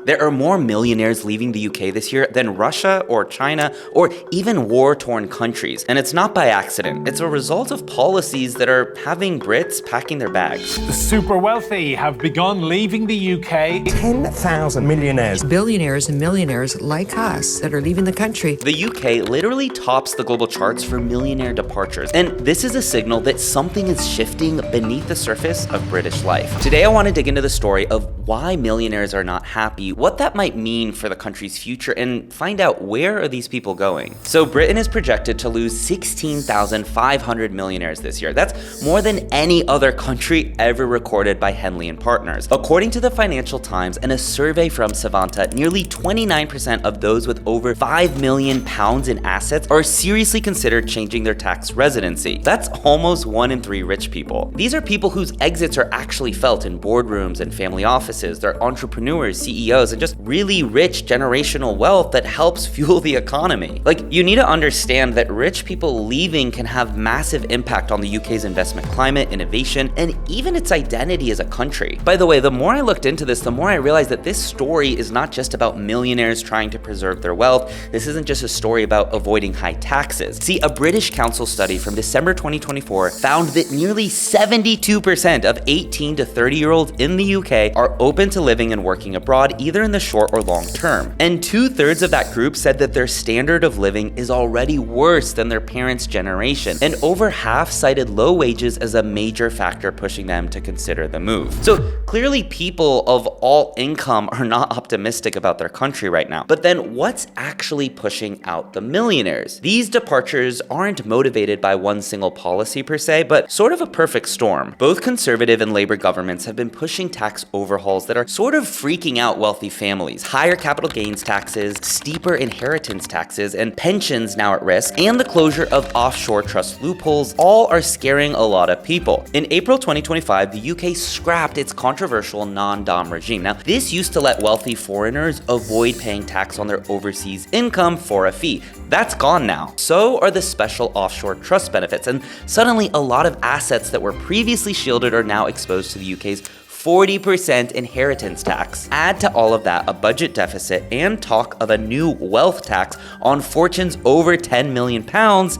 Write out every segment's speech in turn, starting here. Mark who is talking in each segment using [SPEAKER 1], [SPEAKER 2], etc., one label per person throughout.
[SPEAKER 1] There are more millionaires leaving the UK this year than Russia or China or even war-torn countries. And it's not by accident. It's a result of policies that are having Brits packing their bags.
[SPEAKER 2] The super wealthy have begun leaving the UK.
[SPEAKER 3] 10,000 millionaires.
[SPEAKER 4] Billionaires and millionaires like us that are leaving the country.
[SPEAKER 1] The UK literally tops the global charts for millionaire departures. And this is a signal that something is shifting beneath the surface of British life. Today, I want to dig into the story of why millionaires are not happy, what that might mean for the country's future, and find out where are these people going. So Britain is projected to lose 16,500 millionaires this year. That's more than any other country ever recorded by Henley and Partners. According to the Financial Times and a survey from Savanta, nearly 29% of those with over £5 million in assets are seriously considered changing their tax residency. That's almost 1 in 3 rich people. These are people whose exits are actually felt in boardrooms and family offices. They're entrepreneurs, CEOs, and just really rich generational wealth that helps fuel the economy. Like, you need to understand that rich people leaving can have massive impact on the UK's investment climate, innovation, and even its identity as a country. By the way, the more I looked into this, the more I realized that this story is not just about millionaires trying to preserve their wealth. This isn't just a story about avoiding high taxes. See, a British Council study from December 2024 found that nearly 72% of 18 to 30-year-olds in the UK are open to living and working abroad, either in the short or long term. And 2/3 of that group said that their standard of living is already worse than their parents' generation. And over half cited low wages as a major factor pushing them to consider the move. So clearly people of all income are not optimistic about their country right now. But then what's actually pushing out the millionaires? These departures aren't motivated by one single policy per se, but sort of a perfect storm. Both Conservative and Labour governments have been pushing tax overhauls that are sort of freaking out wealthy families. Higher capital gains taxes, steeper inheritance taxes, and pensions now at risk, and the closure of offshore trust loopholes all are scaring a lot of people. In April 2025, the UK scrapped its controversial non-dom regime. Now, this used to let wealthy foreigners avoid paying tax on their overseas income for a fee. That's gone now. So are the special offshore trust benefits, and suddenly a lot of assets that were previously shielded are now exposed to the UK's 40% inheritance tax. Add to all of that a budget deficit and talk of a new wealth tax on fortunes over £10 million,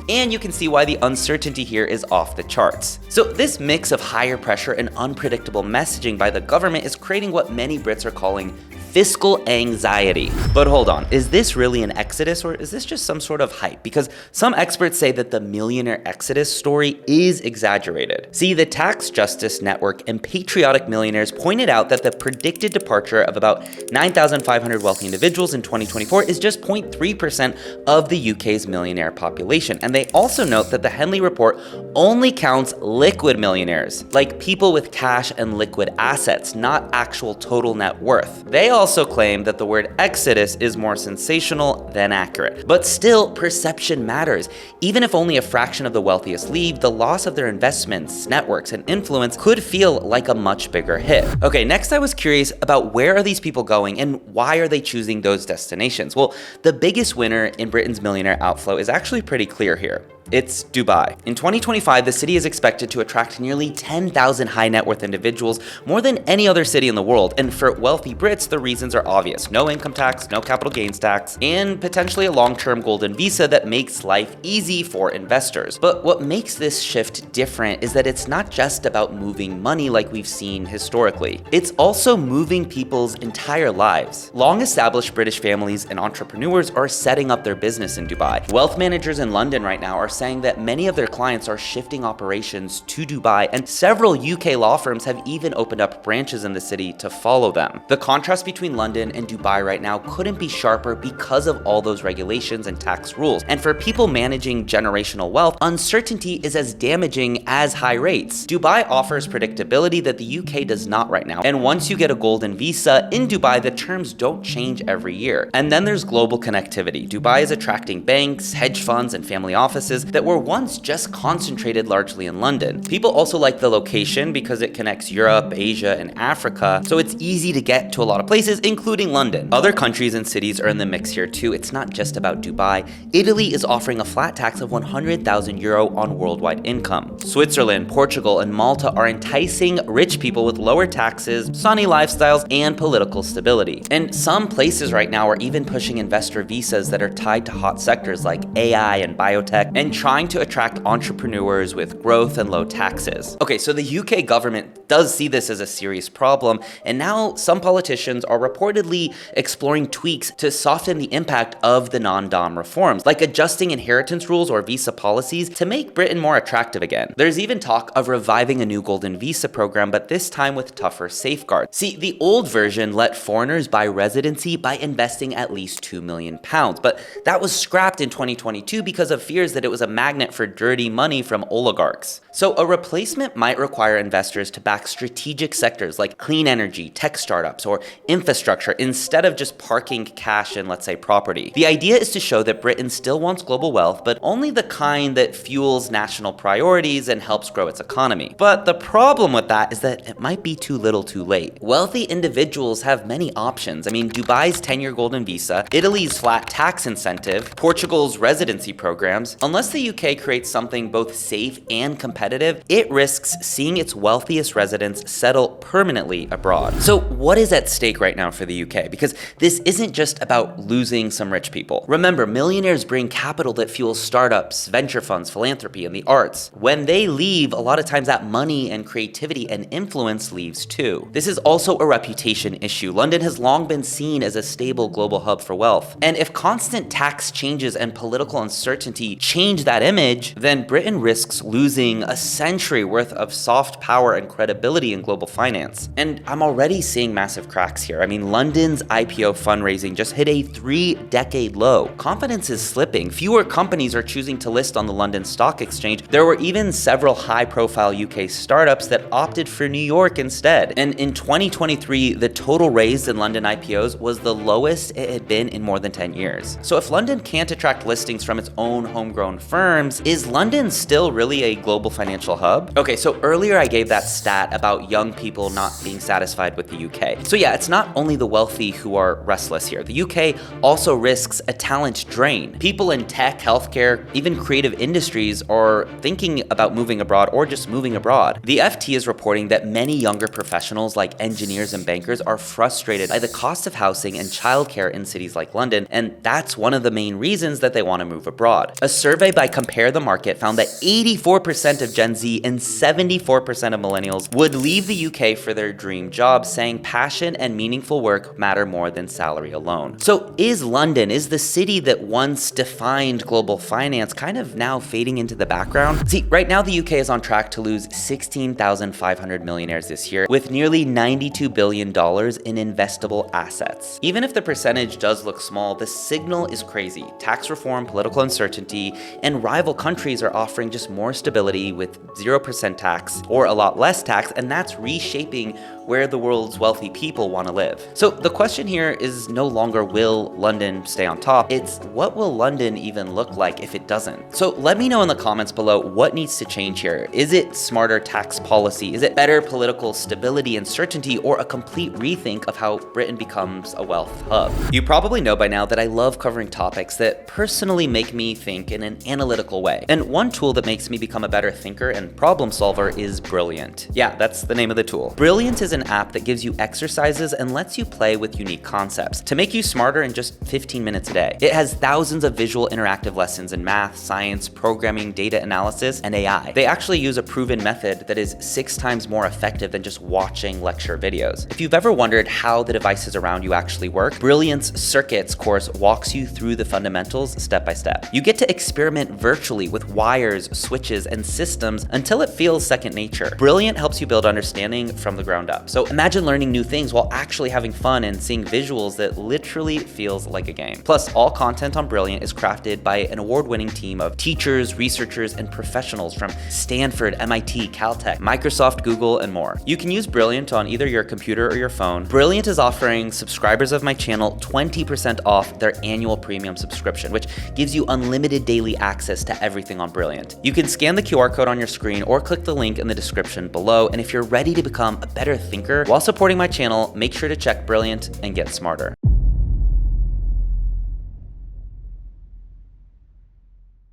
[SPEAKER 1] and you can see why the uncertainty here is off the charts. So this mix of higher pressure and unpredictable messaging by the government is creating what many Brits are calling fiscal anxiety. But hold on, is this really an exodus, or is this just some sort of hype? Because some experts say that the millionaire exodus story is exaggerated. See, the Tax Justice Network and Patriotic Millionaires pointed out that the predicted departure of about 9,500 wealthy individuals in 2024 is just 0.3% of the UK's millionaire population. And they also note that the Henley report only counts liquid millionaires, like people with cash and liquid assets, not actual total net worth. They also claim that the word exodus is more sensational than accurate. But still, perception matters. Even if only a fraction of the wealthiest leave, the loss of their investments, networks, and influence could feel like a much bigger hit. Okay, next I was curious about where are these people going and why are they choosing those destinations? Well, the biggest winner in Britain's millionaire outflow is actually pretty clear here. It's Dubai. In 2025, the city is expected to attract nearly 10,000 high net worth individuals, more than any other city in the world. And for wealthy Brits, the reasons are obvious. No income tax, no capital gains tax, and potentially a long-term golden visa that makes life easy for investors. But what makes this shift different is that it's not just about moving money like we've seen historically. It's also moving people's entire lives. Long-established British families and entrepreneurs are setting up their business in Dubai. Wealth managers in London right now are saying that many of their clients are shifting operations to Dubai, and several UK law firms have even opened up branches in the city to follow them. The contrast between London and Dubai right now couldn't be sharper because of all those regulations and tax rules. And for people managing generational wealth, uncertainty is as damaging as high rates. Dubai offers predictability that the UK does not right now. And once you get a golden visa in Dubai, the terms don't change every year. And then there's global connectivity. Dubai is attracting banks, hedge funds, and family offices that were once just concentrated largely in London. People also like the location because it connects Europe, Asia, and Africa, so it's easy to get to a lot of places, including London. Other countries and cities are in the mix here too. It's not just about Dubai. Italy is offering a flat tax of €100,000 on worldwide income. Switzerland, Portugal, and Malta are enticing rich people with lower taxes, sunny lifestyles, and political stability. And some places right now are even pushing investor visas that are tied to hot sectors like AI and biotech, and trying to attract entrepreneurs with growth and low taxes. Okay, so the UK government does see this as a serious problem, and now some politicians are reportedly exploring tweaks to soften the impact of the non-dom reforms, like adjusting inheritance rules or visa policies to make Britain more attractive again. There's even talk of reviving a new golden visa program, but this time with tougher safeguards. See, the old version let foreigners buy residency by investing at least £2 million, but that was scrapped in 2022 because of fears that it was a magnet for dirty money from oligarchs. So a replacement might require investors to back strategic sectors like clean energy, tech startups, or infrastructure instead of just parking cash in, let's say, property. The idea is to show that Britain still wants global wealth, but only the kind that fuels national priorities and helps grow its economy. But the problem with that is that it might be too little too late. Wealthy individuals have many options. I mean, Dubai's 10-year golden visa, Italy's flat tax incentive, Portugal's residency programs. Unless the UK creates something both safe and competitive, it risks seeing its wealthiest residents settle permanently abroad. So what is at stake right now for the UK? Because this isn't just about losing some rich people. Remember, millionaires bring capital that fuels startups, venture funds, philanthropy, and the arts. When they leave, a lot of times that money and creativity and influence leaves too. This is also a reputation issue. London has long been seen as a stable global hub for wealth. And if constant tax changes and political uncertainty change that image, then Britain risks losing a century worth of soft power and credibility in global finance. And I'm already seeing massive cracks here. I mean, London's IPO fundraising just hit a 3-decade low. Confidence is slipping. Fewer companies are choosing to list on the London Stock Exchange. There were even several high-profile UK startups that opted for New York instead. And in 2023, the total raised in London IPOs was the lowest it had been in more than 10 years. So if London can't attract listings from its own homegrown firms, is London still really a global financial hub? Okay, so earlier I gave that stat about young people not being satisfied with the UK. So yeah, it's not only the wealthy who are restless here. The UK also risks a talent drain. People in tech, healthcare, even creative industries are thinking about moving abroad or just moving abroad. The FT is reporting that many younger professionals like engineers and bankers are frustrated by the cost of housing and childcare in cities like London, and that's one of the main reasons that they want to move abroad. A survey by Compare the Market found that 84% of Gen Z and 74% of millennials would leave the UK for their dream job, saying passion and meaningful work matter more than salary alone. So is London, is the city that once defined global finance kind of now fading into the background? See, right now the UK is on track to lose 16,500 millionaires this year, with nearly $92 billion in investable assets. Even if the percentage does look small, the signal is crazy. Tax reform, political uncertainty, and rival countries are offering just more stability with 0% tax or a lot less tax, and that's reshaping where the world's wealthy people want to live. So the question here is no longer will London stay on top, it's what will London even look like if it doesn't? So let me know in the comments below what needs to change here. Is it smarter tax policy? Is it better political stability and certainty, or a complete rethink of how Britain becomes a wealth hub? You probably know by now that I love covering topics that personally make me think in an analytical way. And one tool that makes me become a better thinker and problem solver is Brilliant. Yeah, that's the name of the tool. Brilliant is an app that gives you exercises and lets you play with unique concepts to make you smarter in just 15 minutes a day. It has thousands of visual interactive lessons in math, science, programming, data analysis, and AI. They actually use a proven method that is 6 times more effective than just watching lecture videos. If you've ever wondered how the devices around you actually work, Brilliant's Circuits course walks you through the fundamentals step by step. You get to experiment virtually with wires, switches, and systems until it feels second nature. Brilliant helps you build understanding from the ground up. So imagine learning new things while actually having fun and seeing visuals that literally feels like a game. Plus, all content on Brilliant is crafted by an award-winning team of teachers, researchers, and professionals from Stanford, MIT, Caltech, Microsoft, Google, and more. You can use Brilliant on either your computer or your phone. Brilliant is offering subscribers of my channel 20% off their annual premium subscription, which gives you unlimited daily access to everything on Brilliant. You can scan the QR code on your screen or click the link in the description below, and if you're ready to become a better thinker while supporting my channel, make sure to check Brilliant and get smarter.